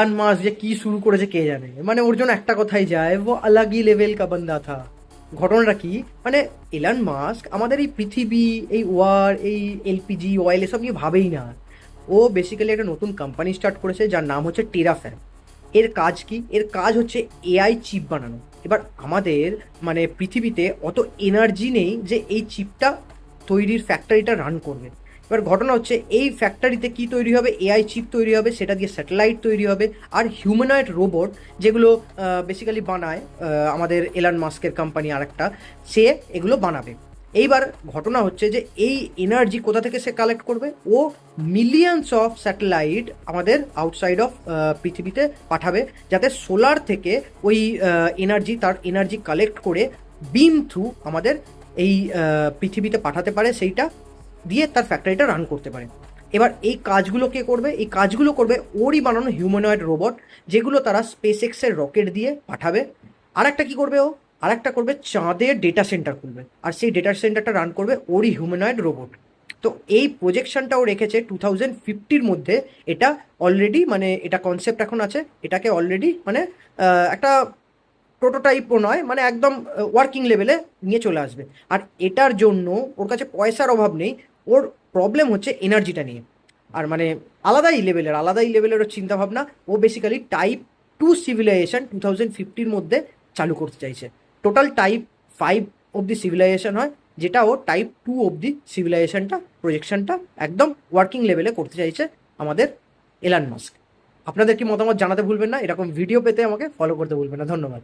Elon Musk যে কি শুরু করেছে কে জানে, মানে ওর জন্য একটা কথাই যায়, ও আলাগই লেভেল কা বান্দা থা। ঘটনাটা কি, মানে ইলন মাস্ক আমাদের এই পৃথিবী, এই ওয়ার, এই এলপিজি অয়েল এসব নিয়ে ভাবেই না। ও বেসিক্যালি একটা নতুন কোম্পানি স্টার্ট করেছে যার নাম হচ্ছে টেরাফ্যাম। এর কাজ কি, এর কাজ হচ্ছে এআই চিপ বানানো। এবার আমাদের মানে পৃথিবীতে অত এনার্জি নেই যে এই চিপটা তৈরির ফ্যাক্টরিটা রান করবে। এবার ঘটনা হচ্ছে এই ফ্যাক্টরিতে কি তৈরি হবে, এআই চিপ তৈরি হবে, সেটা দিয়ে স্যাটেলাইট তৈরি হবে, আর হিউম্যানয়েড রোবট যেগুলো বেসিক্যালি বানায় আমাদের এলান মাস্কের কোম্পানি আরেকটা, সে এগুলো বানাবে। এইবার ঘটনা হচ্ছে যে এই এনার্জি কোথা থেকে সে কালেক্ট করবে, ও মিলিয়নস অফ স্যাটেলাইট আমাদের আউটসাইড অফ পৃথিবীতে পাঠাবে, যাতে সোলার থেকে ওই এনার্জি, তার এনার্জি কালেক্ট করে বিম থ্রু আমাদের এই পৃথিবীতে পাঠাতে পারে, সেইটা দিয়ে তার ফ্যাক্টরিটা রান করতে পারে। এবার এই কাজগুলো কে করবে, এই কাজগুলো করবে ওরই বানানো হিউম্যানয়েড রোবট, যেগুলো তারা স্পেস এক্সের রকেট দিয়ে পাঠাবে। আর একটা কী করবে ও, আর একটা করবে চাঁদের ডেটা সেন্টার খুলবে, আর সেই ডেটা সেন্টারটা রান করবে ওরই হিউম্যানয়েড রোবট। তো এই প্রজেকশনটাও রেখেছে 2050-র মধ্যে। এটা অলরেডি মানে এটা কনসেপ্ট এখন আছে, এটাকে অলরেডি মানে একটা প্রোটোটাইপও নয়, মানে একদম ওয়ার্কিং লেভেলে নিয়ে চলে আসবে। আর এটার জন্য ওর কাছে পয়সার অভাব নেই, ওর প্রবলেম হচ্ছে এনার্জিটা নিয়ে। আর মানে আলাদাই লেভেলের ওর চিন্তাভাবনা। ও বেসিক্যালি টাইপ 2 সিভিলাইজেশন 2050-র মধ্যে চালু করতে চাইছে। টোটাল টাইপ 5 অবধি সিভিলাইজেশন হয়, যেটা ও টাইপ 2 অবধি সিভিলাইজেশনটা প্রজেকশনটা একদম ওয়ার্কিং লেভেলে করতে চাইছে আমাদের এলান মাস্ক। আপনাদের কি মতামত জানাতে ভুলবেন না, এরকম ভিডিও পেতে আমাকে ফলো করতে ভুলবেন না। ধন্যবাদ।